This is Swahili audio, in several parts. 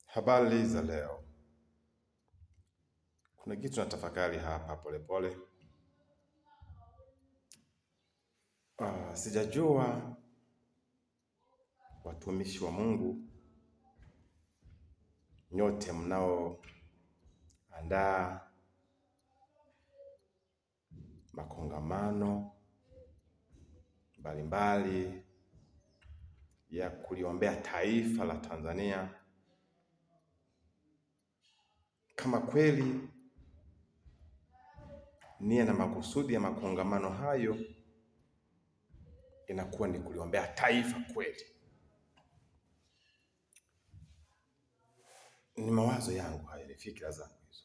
Habari za leo. Kuna kitu natafakari hapa polepole. Sijajua watumishi wa Mungu nyote mnaoandaa makongamano mbalimbali ya kuliombea taifa la Tanzania, kama kweli nia na makusudi ya makongamano hayo inakuwa ni kuliombea taifa kweli. Ni mawazo yangu haya, ni fikra zangu hizo.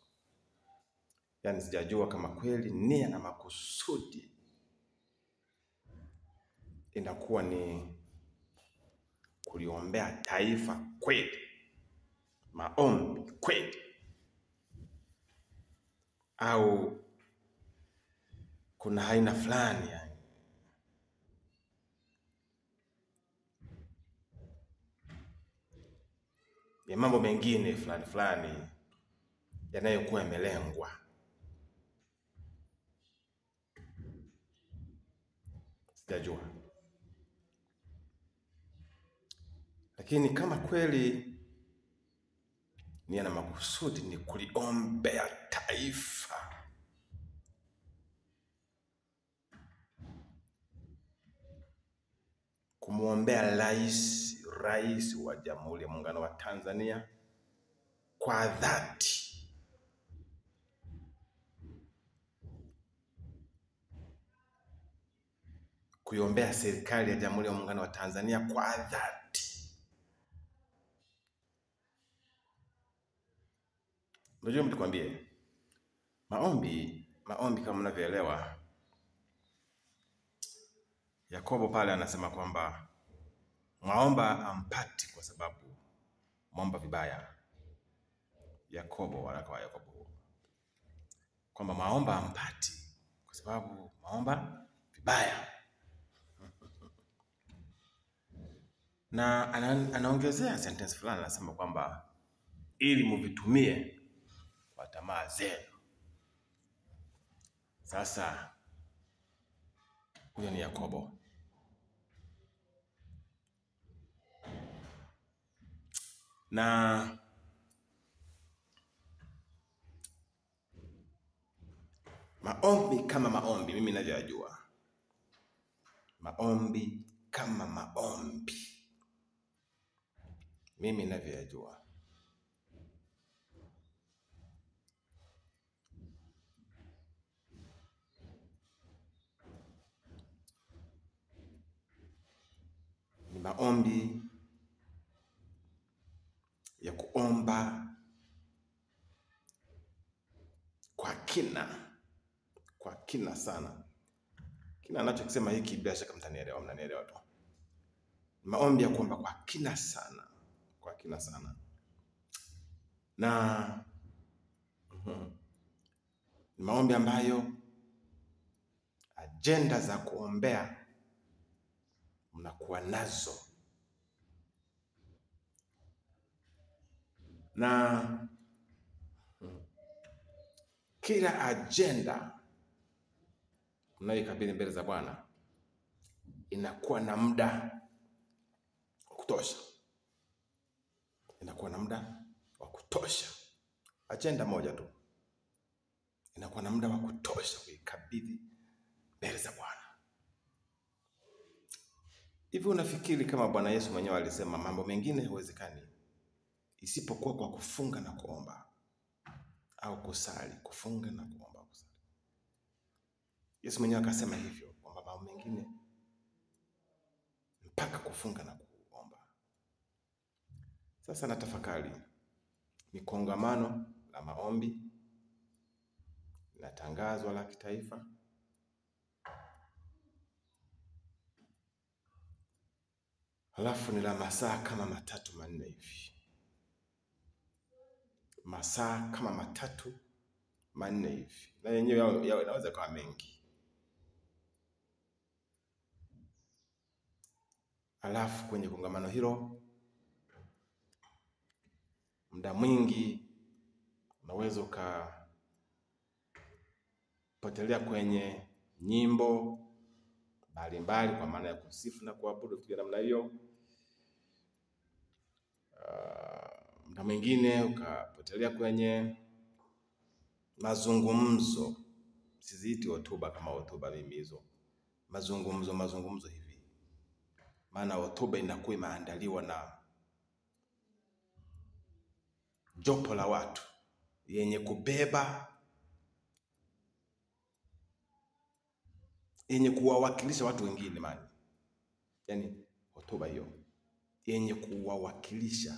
Yaani sijajua kama kweli nia na makusudi inakuwa ni kuliombea taifa kweli, maombi kweli, au kuna aina fulani ya mambo mengine fulani yanayokuwa yamelengwa. Sijajua. Lakini kama kweli nia na makusudi ni kuliombea taifa, kumwombea rais wa Jamhuri ya Muungano wa Tanzania kwa dhati, kuiombea serikali ya Jamhuri ya Muungano wa Tanzania kwa dhati. Unajua mtukwambie, maombi kama mnavyoelewa, Yakobo pale anasema kwamba mwaomba ampati kwa sababu mwomba vibaya. Yakobo, waraka wa Yakobo, kwamba mwaomba ampati kwa sababu mwaomba vibaya. Na anaongezea sentence fulani, anasema kwamba ili muvitumie kwa tamaa zenu. Sasa huyo ni Yakobo. Na maombi kama maombi, mimi ninavyojua, maombi kama maombi, mimi ninavyojua, ni maombi ya kuomba kwa kina sana. Kina anachokisema hiki bila shaka mnanielewa tu. Maombi ya kuomba kwa kina sana, na ni maombi ambayo ajenda za kuombea mnakuwa nazo, na kila ajenda mnayoikabidhi mbele za Bwana inakuwa na muda wa kutosha. Ajenda moja tu inakuwa na muda wa kutosha kuikabidhi mbele za Bwana. Hivi unafikiri kama Bwana Yesu mwenyewe alisema mambo mengine haiwezekani isipokuwa kwa kufunga na kuomba au kusali, kufunga na kuomba, kusali. Yesu mwenyewe akasema hivyo kwamba mambo mengine mpaka kufunga na kuomba. Sasa natafakari, ni kongamano la maombi linatangazwa la kitaifa, halafu ni la masaa kama 3-4 hivi. Masaa kama 3-4 hivi. Na yenyewe yanaweza kuwa mengi. Halafu kwenye kongamano hilo muda mwingi unaweza ukapotelea kwenye nyimbo mbalimbali kwa maana ya kusifu na kuabudu vitu vya namna hiyo. Muda mwingine ukapotelea kwenye mazungumzo. Siziiti hotuba kama hotuba mimi hizo. Mazungumzo hivi. Maana hotuba inakuwa imeandaliwa na jopo la watu yenye kubeba, yenye kuwawakilisha watu wengine maana. Yaani hotuba hiyo yenye kuwawakilisha,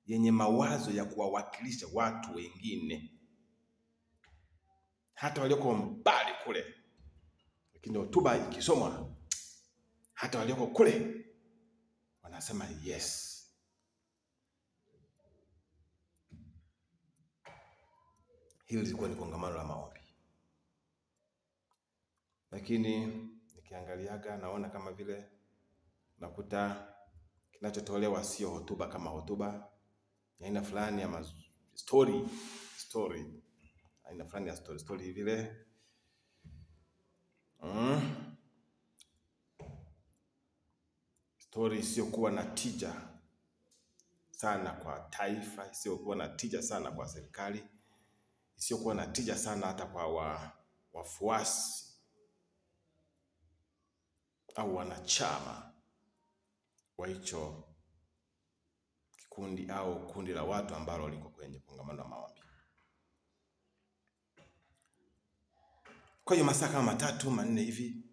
yenye mawazo ya kuwawakilisha watu wengine, hata walioko mbali kule. Lakini hotuba ikisomwa, hata walioko kule wanasema yes. Hili lilikuwa ni kongamano la maombi. Lakini nikiangaliaga naona kama vile nakuta kinachotolewa sio hotuba kama hotuba, aina fulani ya story, aina fulani ya story vile. Story isiyokuwa na tija sana kwa taifa, isiyokuwa na tija sana kwa serikali, isiyokuwa na tija sana hata kwa wafuasi au wanachama wa hicho kikundi au kundi la watu ambalo liko kwenye kongamano la maombi. Kwa hiyo masaa kama 3, 4 hivi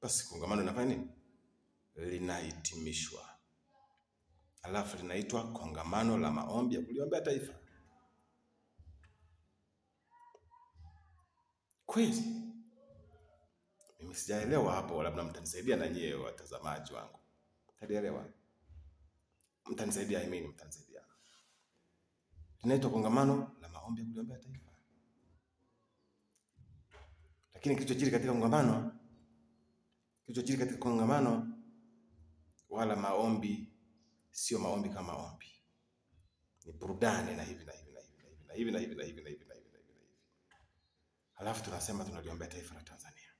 basi kongamano linafanya nini? Linahitimishwa. Alafu linaitwa kongamano la maombi ya kuliombea taifa. Kweli mimi sijaelewa hapo, labda mtanisaidia na nyie watazamaji wangu. Mtanielewa? Mtanisaidia, mtanisaidia. Linaitwa kongamano la maombi ya kuliombea taifa. Lakini kilichojiri katika kongamano wala maombi sio maombi kama maombi. Ni burudani na hivi. Halafu tunasema tunaliombea taifa la Tanzania.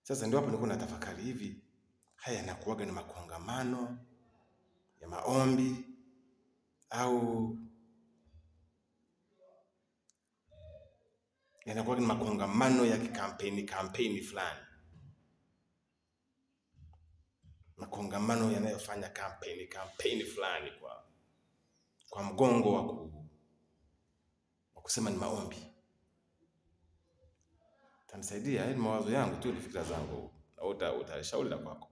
Sasa ndio hapo nilikuwa natafakari hivi, haya yanakuwaga ni makongamano ya maombi au yanakuwaga ni makongamano ya kampeni fulani. Makongamano yanayofanya kampeni fulani kwa mgongo wa kusema ni maombi. Tanisaidia, ni mawazo yangu tu, ni fikra zangu, na utashauri la kwako.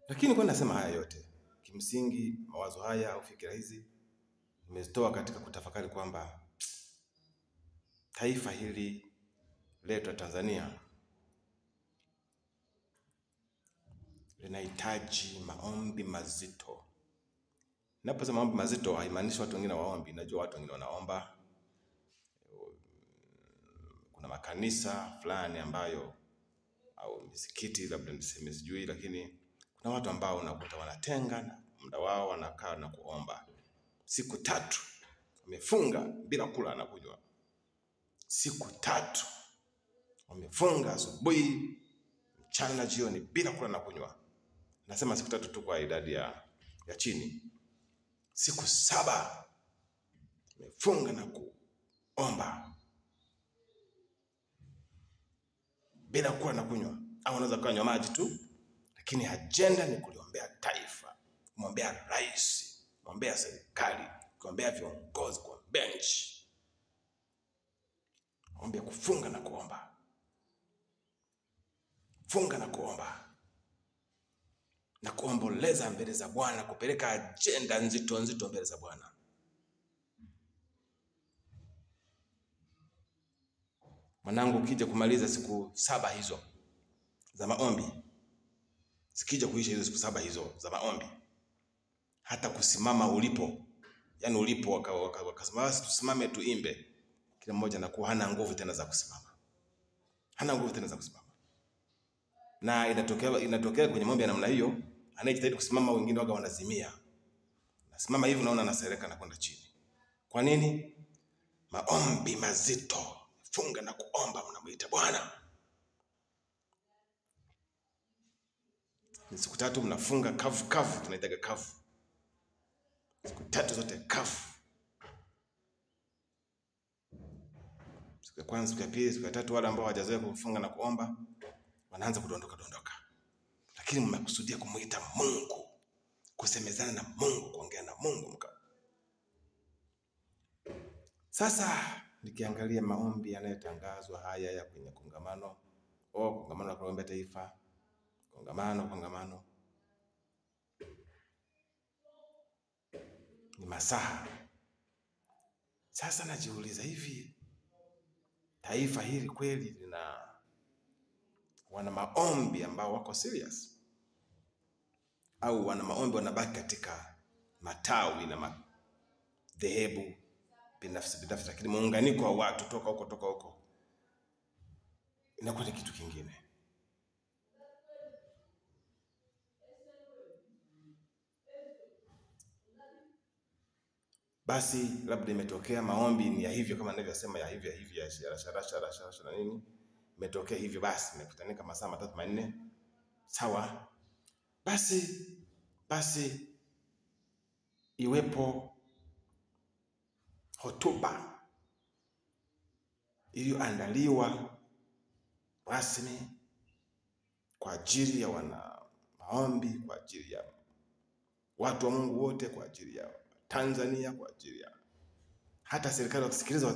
Lakini kwa nasema haya yote, kimsingi mawazo haya au fikra hizi nimezitoa katika kutafakari kwamba taifa hili letu la Tanzania linahitaji maombi mazito. Ninaposema maombi mazito haimaanishi watu wengine waombi. Najua watu wengine wanaomba. Kuna makanisa fulani ambayo au misikiti labda niseme sijui, lakini kuna watu ambao unakuta wanatenga muda wao wanakaa na kuomba. Siku 3 wamefunga bila kula na kunywa. Siku 3 wamefunga asubuhi, mchana, jioni bila kula na kunywa. Nasema siku 3 tu kwa idadi ya chini. Siku 7 wamefunga na kuomba bila kula na kunywa, au wanaweza kunywa maji tu, lakini agenda ni kuliombea taifa, kumwombea rais, kumwombea serikali, kumwombea viongozi, kwa bench. Kuombea, kufunga na kuomba. Funga na kuomba. Na kuomboleza mbele za Bwana, kupeleka agenda nzito mbele za Bwana. Mwanangu, ukija kumaliza siku 7 hizo za maombi, sikija kuisha hizo siku 7 hizo za maombi, hata kusimama ulipo, yani ulipo wakasema basi tusimame tuimbe, kila mmoja anakuwa hana nguvu tena za kusimama. Na inatokea kwenye maombi ya namna hiyo, anayejitahidi kusimama wengine waga wanazimia. Simama hivi unaona nasereka na kwenda chini. Kwa nini? Maombi mazito. Funga na kuomba, mnamuita Bwana. Ni siku 3 mnafunga kavu, tunaitaga kavu. Siku 3 zote kavu. Siku ya kwanza, siku ya pili, siku ya 3 wale ambao hawajazoea kufunga na kuomba wanaanza kudondoka. Lakini mmekusudia kumuita Mungu, kusemezana na Mungu, kuongea na Mungu. Sasa nikiangalia maombi yanayotangazwa haya ya kwenye kongamano, kongamano la kuombea taifa, kongamano ni masaha. Sasa najiuliza, hivi taifa hili kweli lina wana maombi ambao wako serious, au wana maombi wanabaki katika matawi na madhehebu binafsi, lakini muunganiko wa watu toka huko inakuwa ni kitu kingine? Basi labda imetokea maombi ni ya hivyo, kama nilivyosema, ya hivyo ya sharasha na nini, imetokea hivyo, basi imekutanika masaa 3-4, sawa. Basi iwepo hotuba iliyoandaliwa rasmi kwa ajili ya wana maombi, kwa ajili ya watu wa Mungu wote, kwa ajili ya Tanzania, kwa ajili ya hata serikali wakisikiliza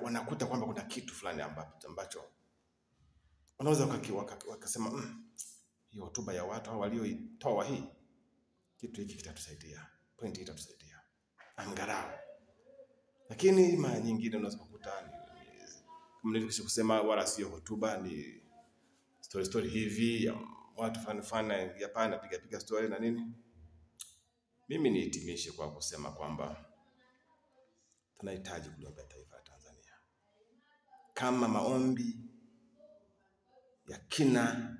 wanakuta kwamba kuna kitu fulani ambacho wanaweza wakasema hii hotuba ya watu hao walioitoa hii, kitu hiki kitatusaidia, point hii itatusaidia angalau. Lakini mara nyingine unaweza kukuta kama nilivyokwisha kusema, wala sio hotuba, ni story hivi ya watu fana hapa na piga story na nini. Mimi nihitimishe kwa kusema kwamba tunahitaji kuliombea taifa la Tanzania. Kama maombi ya kina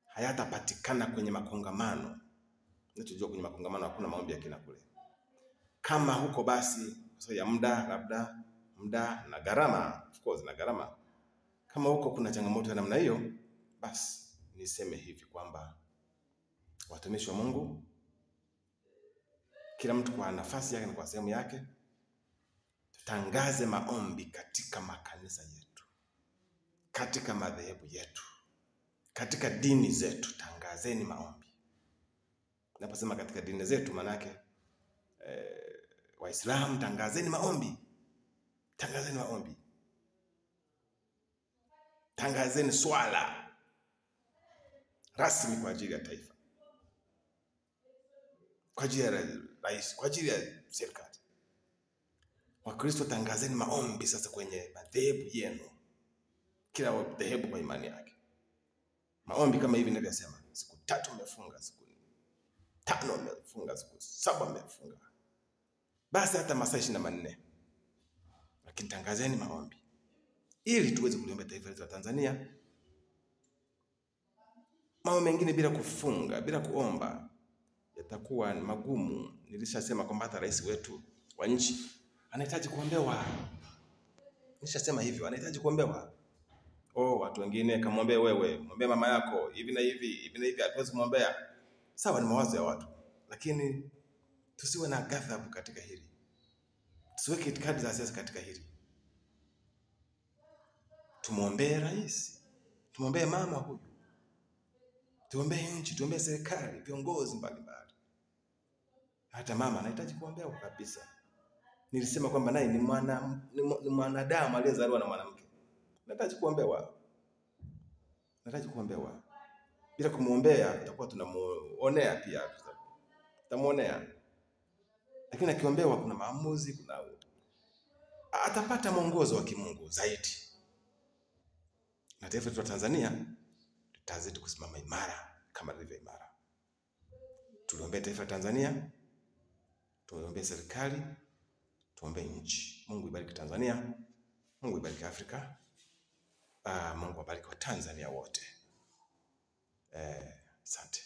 hayatapatikana kwenye makongamano, tunajua kwenye makongamano hakuna maombi ya kina kule. Kama huko basi ya muda na gharama, of course na gharama. Kama huko kuna changamoto ya namna hiyo, basi niseme hivi kwamba watumishi wa Mungu, kila mtu kwa nafasi yake na kwa sehemu yake, tutangaze maombi katika makanisa yetu, katika madhehebu yetu, katika dini zetu. Tangazeni maombi. Naposema katika dini zetu, manake Waislamu, tangazeni maombi. Tangazeni maombi. Tangazeni swala rasmi kwa ajili ya taifa, kwa ajili ya rais, kwa ajili ya serikali. Wakristo, tangazeni maombi sasa kwenye madhehebu yenu, kila dhehebu kwa imani yake. Maombi kama hivi ninavyosema, siku 3 mmefunga, siku 5 mmefunga, siku 7 mmefunga, basi hata masaa 24, lakini tangazeni maombi ili tuweze kuliombea taifa letu la Tanzania. Mambo mengine bila kufunga, bila kuomba, yatakuwa magumu. Nilishasema kwamba hata rais wetu wa nchi anahitaji kuombewa. Nilishasema hivyo, anahitaji kuombewa. Watu wengine kamwombee wewe, muombe mama yako, hivi na hivi, hatuwezi kumwombea. Sawa, ni mawazo ya watu, lakini tusiwe na ghadhabu katika hili. Tusiweke itikadi za siasa katika hili. Tumuombee rais, tumuombee mama huyu, tuombee nchi, tuombee serikali, viongozi mbalimbali. Hata mama anahitaji kuombewa kabisa. Nilisema kwamba naye ni mwanadamu aliyezaliwa na mwanamke. Anahitaji kuombewa. Bila kumuombea tutakuwa tunamuonea pia. Tutamuonea. Lakini akiombewa kuna maamuzi, atapata mwongozo wa kimungu zaidi. Na taifa letu la Tanzania tutazidi kusimama imara kama lilivyo imara. Tuliombee taifa la Tanzania, tuombee serikali, tuombee nchi. Mungu ibariki Tanzania, Mungu ibariki Afrika, Mungu abariki wa Tanzania wote. Asante.